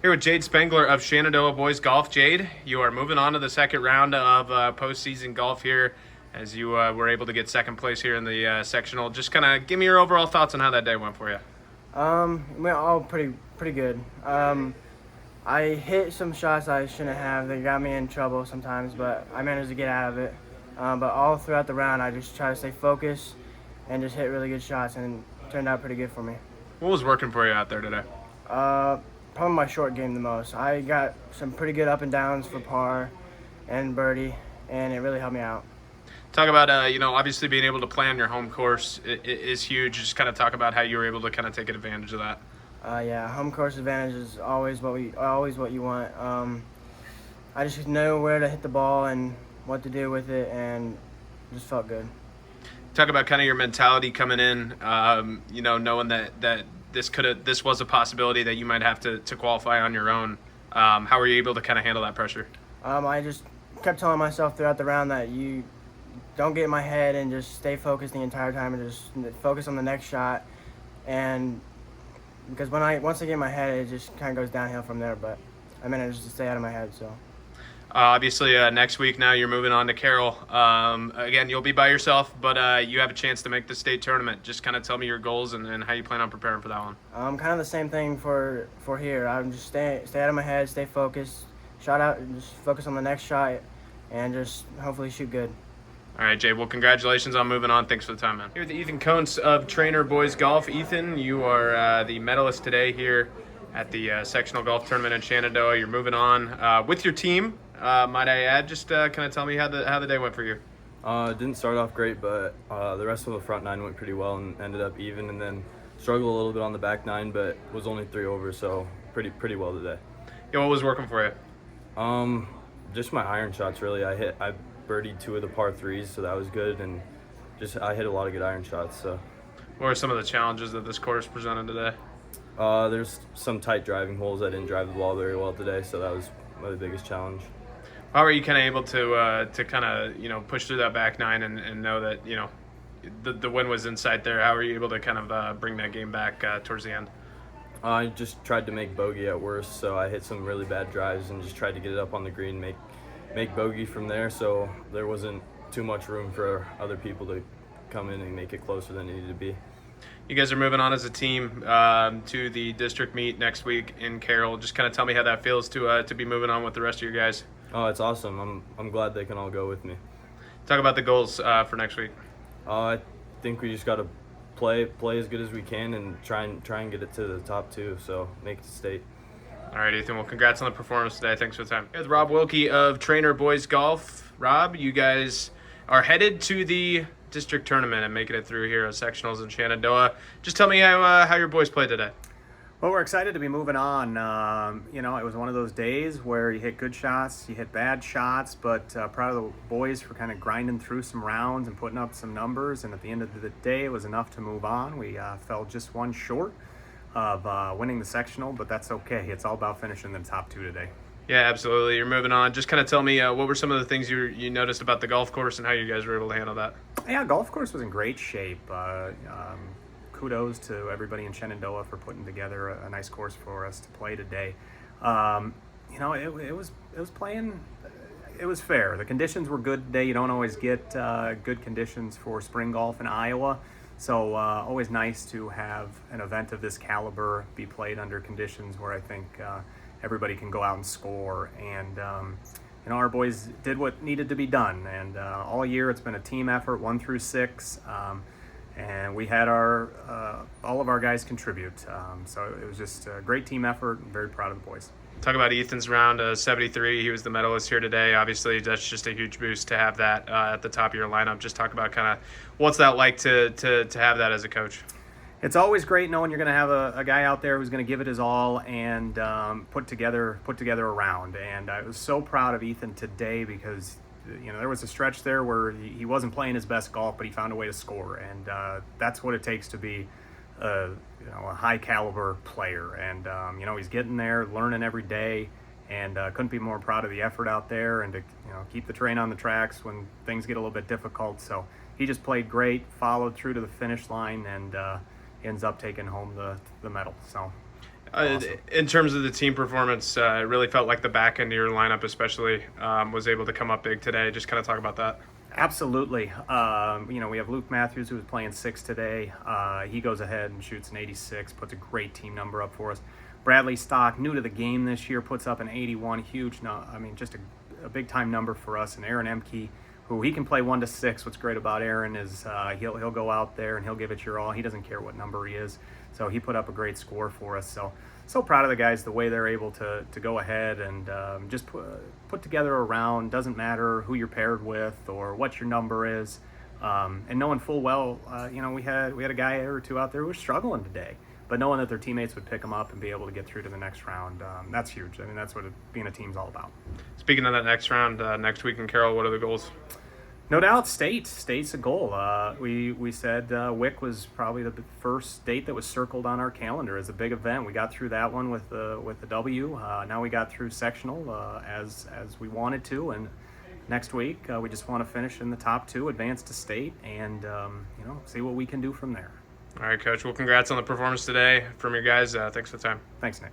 Here with Jade Spengler of Shenandoah Boys Golf. Jade, you are moving on to the second round of postseason golf here as you were able to get second place here in the sectional. Just kind of give me your overall thoughts on how that day went for you. Went all pretty good. I hit some shots I shouldn't have. They got me in trouble sometimes, but I managed to get out of it. But all throughout the round, I just try to stay focused and just hit really good shots, and it turned out pretty good for me. What was working for you out there today? Probably my short game the most. I got some pretty good up and downs for par and birdie, and it really helped me out. Talk about, obviously being able to play on your home course is huge. Just kind of talk about how you were able to kind of take advantage of that. Yeah, home course advantage is always what you want. I just know where to hit the ball and what to do with it, and just felt good. Talk about kind of your mentality coming in, knowing that this was a possibility that you might have to qualify on your own. How were you able to kind of handle that pressure? I just kept telling myself throughout the round that you don't get in my head and just stay focused the entire time and just focus on the next shot. And because once I get in my head, it just kind of goes downhill from there. But I managed to stay out of my head. So. Obviously, next week now you're moving on to Carroll. Again, you'll be by yourself, but you have a chance to make the state tournament. Just kind of tell me your goals and how you plan on preparing for that one. Kind of the same thing for here. I'm just stay out of my head, stay focused, shot out, just focus on the next shot, and just hopefully shoot good. All right, Jay. Well, congratulations on moving on. Thanks for the time, man. Here with Ethan Coates of Trainer Boys Golf. Ethan, you are the medalist today here at the sectional golf tournament in Shenandoah. You're moving on with your team. Might I add, just kind of tell me how the day went for you. It didn't start off great, but the rest of the front nine went pretty well and ended up even, and then struggled a little bit on the back nine, but was only 3 over, so pretty well today. Yeah, what was working for you? Just my iron shots really. I birdied 2 of the par 3s, so that was good, and I hit a lot of good iron shots. So. What are some of the challenges that this course presented today? There's some tight driving holes. I didn't drive the ball very well today, so that was my biggest challenge. How are you kind of able to kind of push through that back nine and know that the win was in sight there? How are you able to kind of bring that game back towards the end? I just tried to make bogey at worst, so I hit some really bad drives and just tried to get it up on the green, make bogey from there. So there wasn't too much room for other people to come in and make it closer than it needed to be. You guys are moving on as a team to the district meet next week in Carroll. Just kind of tell me how that feels to be moving on with the rest of your guys. Oh, it's awesome. I'm glad they can all go with me. Talk about the goals for next week. I think we just got to play as good as we can and try and get it to the top 2. So make it to state. All right, Ethan. Well, congrats on the performance today. Thanks for the time. With Rob Wilkie of Trainer Boys Golf. Rob, you guys are headed to the district tournament and making it through here at sectionals in Shenandoah. Just tell me how your boys played today. Well, we're excited to be moving on. It was one of those days where you hit good shots, you hit bad shots, but proud of the boys for kind of grinding through some rounds and putting up some numbers. And at the end of the day, it was enough to move on. We fell just one short of winning the sectional, but that's okay. It's all about finishing in the top 2 today. Yeah, absolutely. You're moving on. Just kind of tell me what were some of the things you noticed about the golf course and how you guys were able to handle that. Yeah, golf course was in great shape. Kudos to everybody in Shenandoah for putting together a nice course for us to play today. It was playing. It was fair. The conditions were good today. You don't always get good conditions for spring golf in Iowa, so always nice to have an event of this caliber be played under conditions where I think everybody can go out and score. And our boys did what needed to be done. And all year it's been a team effort, 1 through 6. And we had all of our guys contribute. So it was just a great team effort. I'm very proud of the boys. Talk about Ethan's round 73. He was the medalist here today. Obviously, that's just a huge boost to have that at the top of your lineup. Just talk about kind of what's that like to have that as a coach. It's always great knowing you're going to have a guy out there who's going to give it his all and put together a round. And I was so proud of Ethan today because there was a stretch there where he wasn't playing his best golf, but he found a way to score, and that's what it takes to be a high caliber player. And he's getting there, learning every day, and couldn't be more proud of the effort out there and to keep the train on the tracks when things get a little bit difficult. So he just played great, followed through to the finish line, and ends up taking home the medal. So awesome. In terms of the team performance, it really felt like the back end of your lineup, especially, was able to come up big today. Just kind of talk about that. Absolutely. We have Luke Matthews, who was playing 6 today. He goes ahead and shoots an 86, puts a great team number up for us. Bradley Stock, new to the game this year, puts up an 81. Huge, just a big time number for us. And Aaron Emke, who he can play 1 to 6. What's great about Aaron is he'll go out there and he'll give it your all. He doesn't care what number he is. So he put up a great score for us. So proud of the guys, the way they're able to go ahead and just put together a round. Doesn't matter who you're paired with or what your number is. And knowing full well, we had a guy or two out there who was struggling today. But knowing that their teammates would pick them up and be able to get through to the next round, that's huge. I mean, that's what being a team's all about. Speaking of that next round, next week in Carroll, what are the goals? No doubt, state's a goal. We said WIC was probably the first state that was circled on our calendar as a big event. We got through that one with the W. Now we got through sectional as we wanted to, and next week we just want to finish in the top 2, advance to state, and see what we can do from there. All right, Coach. Well, congrats on the performance today from your guys. Thanks for the time. Thanks, Nick.